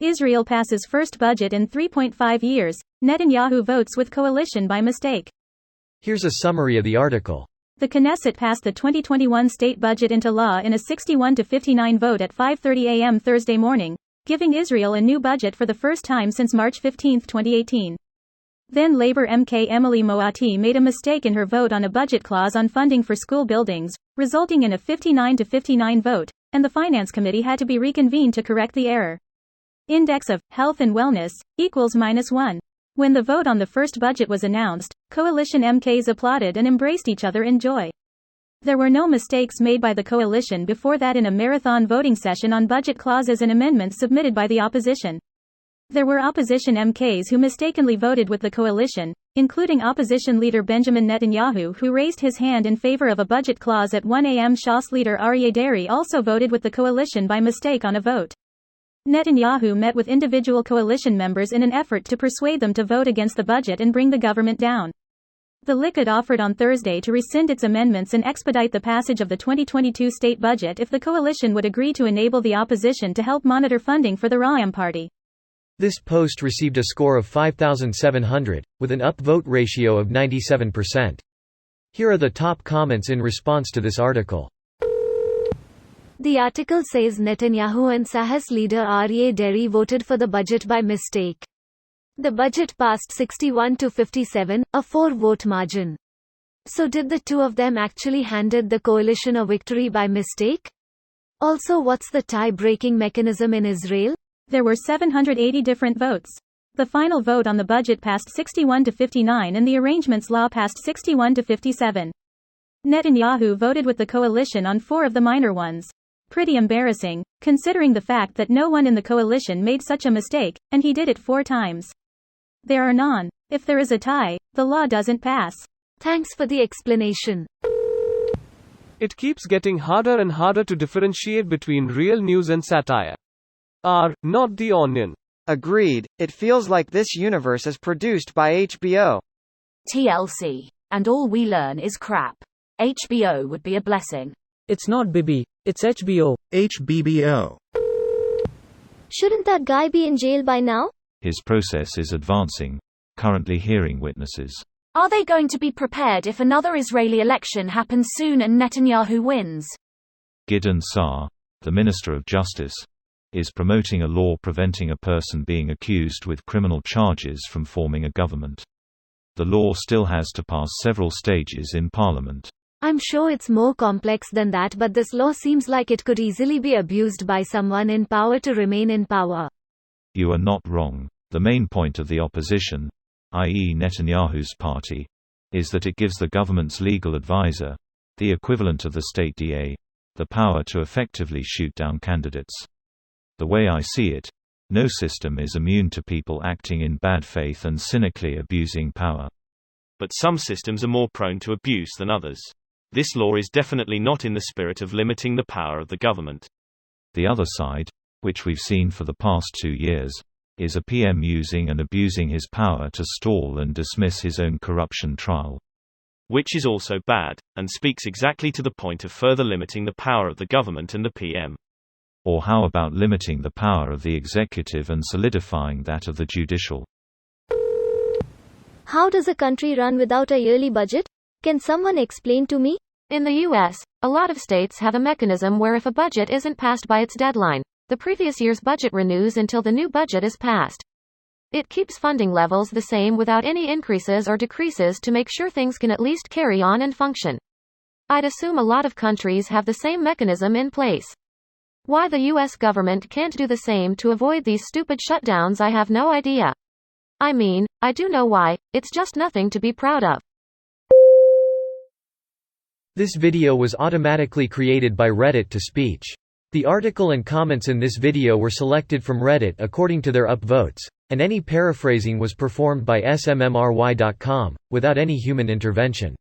Israel passes first budget in 3.5 years. Netanyahu votes with coalition by mistake. Here's a summary of the article. The Knesset passed the 2021 state budget into law in a 61-59 vote at 5:30 a.m. Thursday morning, giving Israel a new budget for the first time since March 15, 2018. Then Labour MK Emily Moati made a mistake in her vote on a budget clause on funding for school buildings, resulting in a 59-59 vote, and the Finance Committee had to be reconvened to correct the error. Index of Health and Wellness equals -1. When the vote on the first budget was announced, coalition MKs applauded and embraced each other in joy. There were no mistakes made by the coalition before that in a marathon voting session on budget clauses and amendments submitted by the opposition. There were opposition MKs who mistakenly voted with the coalition, including opposition leader Benjamin Netanyahu, who raised his hand in favor of a budget clause at 1 a.m. Shas leader Aryeh Deri also voted with the coalition by mistake on a vote. Netanyahu met with individual coalition members in an effort to persuade them to vote against the budget and bring the government down. The Likud offered on Thursday to rescind its amendments and expedite the passage of the 2022 state budget if the coalition would agree to enable the opposition to help monitor funding for the Ra'am party. This post received a score of 5,700, with an upvote ratio of 97%. Here are the top comments in response to this article. The article says Netanyahu and Sahas leader Aryeh Deri voted for the budget by mistake. The budget passed 61-57, a 4-vote margin. So did the two of them actually handed the coalition a victory by mistake? Also, what's the tie-breaking mechanism in Israel? There were 780 different votes. The final vote on the budget passed 61-59 and the arrangements law passed 61-57. Netanyahu voted with the coalition on 4 of the minor ones. Pretty embarrassing, considering the fact that no one in the coalition made such a mistake, and he did it 4 times. There are none. If there is a tie, the law doesn't pass. Thanks for the explanation. It keeps getting harder and harder to differentiate between real news and satire. Not the Onion. Agreed, it feels like this universe is produced by HBO. TLC. And all we learn is crap. HBO would be a blessing. It's not Bibi, it's HBO. HBBO. Shouldn't that guy be in jail by now? His process is advancing, currently hearing witnesses. Are they going to be prepared if another Israeli election happens soon and Netanyahu wins? Gideon Saar, the Minister of Justice, is promoting a law preventing a person being accused with criminal charges from forming a government. The law still has to pass several stages in Parliament. I'm sure it's more complex than that, but this law seems like it could easily be abused by someone in power to remain in power. You are not wrong. The main point of the opposition, i.e. Netanyahu's party, is that it gives the government's legal advisor, the equivalent of the state DA, the power to effectively shoot down candidates. The way I see it, no system is immune to people acting in bad faith and cynically abusing power. But some systems are more prone to abuse than others. This law is definitely not in the spirit of limiting the power of the government. The other side, which we've seen for the past 2 years, is a PM using and abusing his power to stall and dismiss his own corruption trial. Which is also bad, and speaks exactly to the point of further limiting the power of the government and the PM. Or how about limiting the power of the executive and solidifying that of the judicial? How does a country run without a yearly budget? Can someone explain to me? In the US, a lot of states have a mechanism where if a budget isn't passed by its deadline, the previous year's budget renews until the new budget is passed. It keeps funding levels the same without any increases or decreases to make sure things can at least carry on and function. I'd assume a lot of countries have the same mechanism in place. Why the US government can't do the same to avoid these stupid shutdowns, I have no idea. I mean, I do know why, it's just nothing to be proud of. This video was automatically created by Reddit to speech. The article and comments in this video were selected from Reddit according to their upvotes, and any paraphrasing was performed by smmry.com, without any human intervention.